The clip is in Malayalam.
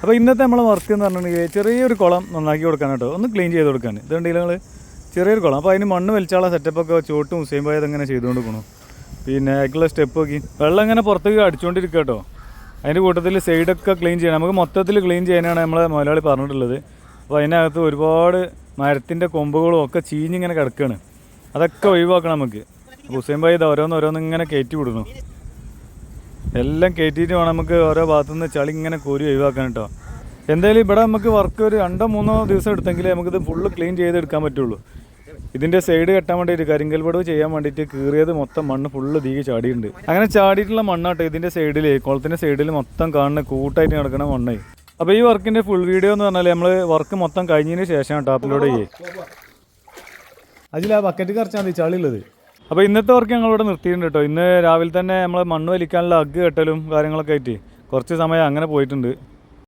അപ്പോൾ ഇന്നത്തെ നമ്മളെ വർക്ക് എന്ന് പറഞ്ഞിട്ടുണ്ടെങ്കിൽ ചെറിയൊരു കുളം നന്നാക്കി കൊടുക്കാൻ കേട്ടോ, ഒന്ന് ക്ലീൻ ചെയ്ത് കൊടുക്കാൻ. ഇതുണ്ടെങ്കിൽ നിങ്ങൾ ചെറിയൊരു കുളം, അപ്പോൾ അതിന് മണ്ണ് വലിച്ചാളെ സെറ്റപ്പൊക്കെ ചോട്ടും ഹുസൈൻ ഭായി അതങ്ങനെ ചെയ്തുകൊണ്ട് കൊടുക്കണം. പിന്നെ അതിലുള്ള സ്റ്റെപ്പ് നോക്കി വെള്ളം ഇങ്ങനെ പുറത്തേക്ക് അടിച്ചുകൊണ്ടിരിക്കുക കേട്ടോ. അതിൻ്റെ കൂട്ടത്തിൽ സൈഡൊക്കെ ക്ലീൻ ചെയ്യണം. നമുക്ക് മൊത്തത്തിൽ ക്ലീൻ ചെയ്യാനാണ് നമ്മളെ മുതലാളി പറഞ്ഞിട്ടുള്ളത്. അപ്പോൾ അതിനകത്ത് ഒരുപാട് മരത്തിൻ്റെ കൊമ്പുകളും ഒക്കെ ചീഞ്ഞിങ്ങനെ കിടക്കുകയാണ്. അതൊക്കെ ഒഴിവാക്കണം നമുക്ക്. ഹുസൈൻ ഭായി ഇത് ഓരോന്നിങ്ങനെ കയറ്റി വിടണം. എല്ലാം കയറ്റിയിട്ട് വേണം നമുക്ക് ഓരോ ഭാഗത്തുനിന്ന് ചളി ഇങ്ങനെ കോരി ഒഴിവാക്കാൻ കേട്ടോ. എന്തായാലും ഇവിടെ നമുക്ക് വർക്ക് ഒരു 2-3 ദിവസം എടുത്തെങ്കിലേ നമുക്കിത് ഫുള്ള് ക്ലീൻ ചെയ്തെടുക്കാൻ പറ്റുള്ളൂ. ഇതിൻ്റെ സൈഡ് കെട്ടാൻ വേണ്ടിയിട്ട് കരിങ്കൽ പടവ് ചെയ്യാൻ വേണ്ടിയിട്ട് കീറിയത് മൊത്തം മണ്ണ് ഫുള്ള് തീകി ചാടിയിട്ടുണ്ട്. അങ്ങനെ ചാടിയിട്ടുള്ള മണ്ണാട്ടോ ഇതിൻ്റെ സൈഡിൽ, കുളത്തിൻ്റെ സൈഡിൽ മൊത്തം കാണുന്ന കൂട്ടായിട്ട് നടക്കുന്ന മണ്ണായി. അപ്പോൾ ഈ വർക്കിൻ്റെ ഫുൾ വീഡിയോ എന്ന് പറഞ്ഞാൽ നമ്മൾ വർക്ക് മൊത്തം കഴിഞ്ഞതിന് ശേഷം കേട്ടോ അപ്ലോഡ് ചെയ്യേ. അതിൽ ആ ബക്കറ്റ് കറച്ചാൽ മതി ചളിയുള്ളത്. അപ്പോൾ ഇന്നത്തെ വർക്ക് ഞങ്ങളിവിടെ നിർത്തിയിട്ടുണ്ട് കേട്ടോ. ഇന്ന് രാവിലെ തന്നെ നമ്മൾ മണ്ണ് വലിക്കാനുള്ള അഗ് കെട്ടലും കാര്യങ്ങളൊക്കെ ആയിട്ട് കുറച്ച് സമയം അങ്ങനെ പോയിട്ടുണ്ട്.